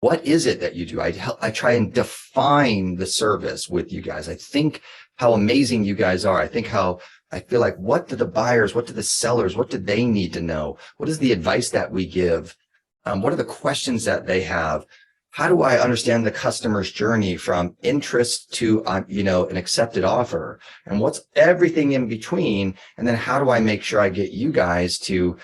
What is it that you do? I try and define the service with you guys. I think how amazing you guys are. I feel like, what do the buyers, what do the sellers, what do they need to know? What is the advice that we give? What are the questions that they have? How do I understand the customer's journey from interest to, an accepted offer? And what's everything in between? And then how do I make sure I get you guys to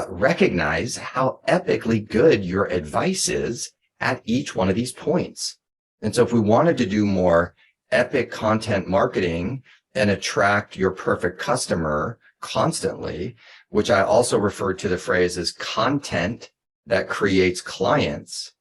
recognize how epically good your advice is at each one of these points? And so if we wanted to do more epic content marketing and attract your perfect customer constantly, which I also refer to the phrase as content that creates clients.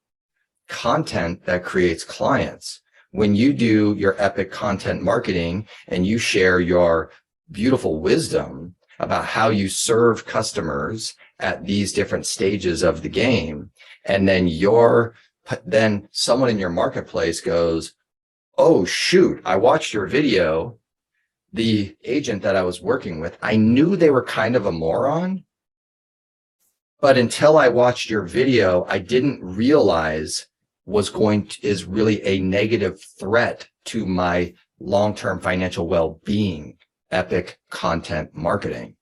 Content that creates clients. When you do your epic content marketing and you share your beautiful wisdom about how you serve customers at these different stages of the game, and then someone in your marketplace goes, oh shoot, I watched your video. The agent that I was working with, I knew they were kind of a moron, but until I watched your video, I didn't realize is really a negative threat to my long-term financial well-being. Epic content marketing,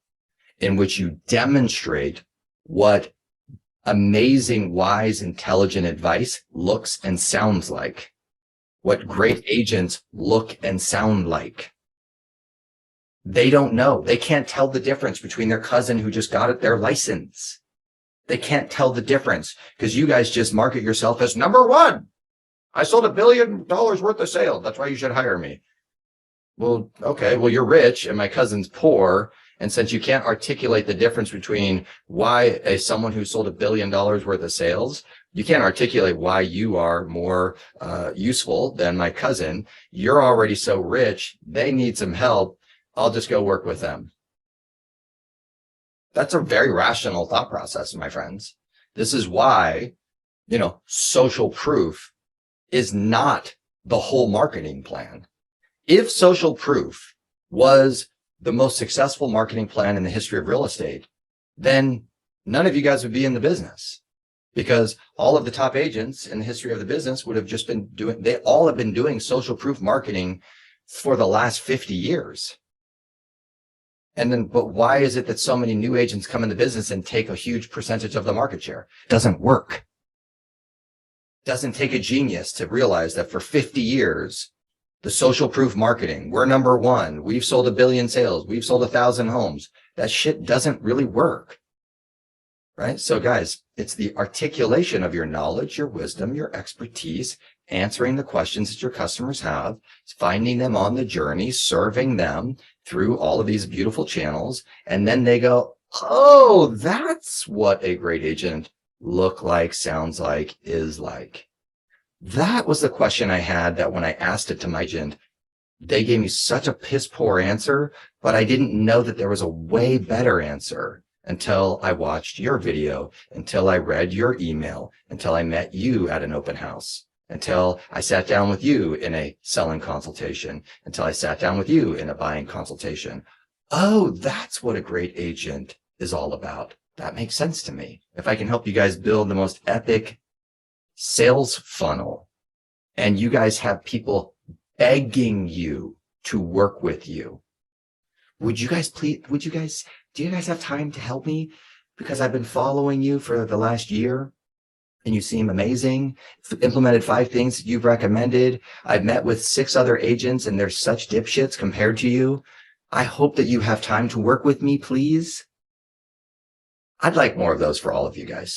in which you demonstrate what amazing, wise, intelligent advice looks and sounds like, what great agents look and sound like. They don't know. They can't tell the difference between their cousin who just got their license. They can't tell the difference because you guys just market yourself as number one. I sold $1 billion worth of sales. That's why you should hire me. Well, okay. Well, you're rich and my cousin's poor. And since you can't articulate the difference between why someone who sold $1 billion worth of sales, you can't articulate why you are more useful than my cousin. You're already so rich. They need some help. I'll just go work with them. That's a very rational thought process, my friends. This is why, social proof is not the whole marketing plan. If social proof was the most successful marketing plan in the history of real estate, then none of you guys would be in the business, because all of the top agents in the history of the business would have just they all have been doing social proof marketing for the last 50 years. But why is it that so many new agents come in the business and take a huge percentage of the market share? It doesn't work. It doesn't take a genius to realize that for 50 years, the social proof marketing, we're number one. We've sold 1 billion sales. We've sold 1,000 homes. That shit doesn't really work. Right? So guys, it's the articulation of your knowledge, your wisdom, your expertise, answering the questions that your customers have, finding them on the journey, serving them through all of these beautiful channels. And then they go, oh, that's what a great agent look like, sounds like, is like. That was the question I had, that when I asked it to my agent, they gave me such a piss poor answer, but I didn't know that there was a way better answer until I watched your video, until I read your email, until I met you at an open house, until I sat down with you in a selling consultation, until I sat down with you in a buying consultation. Oh, that's what a great agent is all about. That makes sense to me. If I can help you guys build the most epic sales funnel, and you guys have people begging you to work with you, do you guys have time to help me? Because I've been following you for the last year and you seem amazing. Implemented 5 things that you've recommended. I've met with 6 other agents and they're such dipshits compared to you. I hope that you have time to work with me, please. I'd like more of those for all of you guys.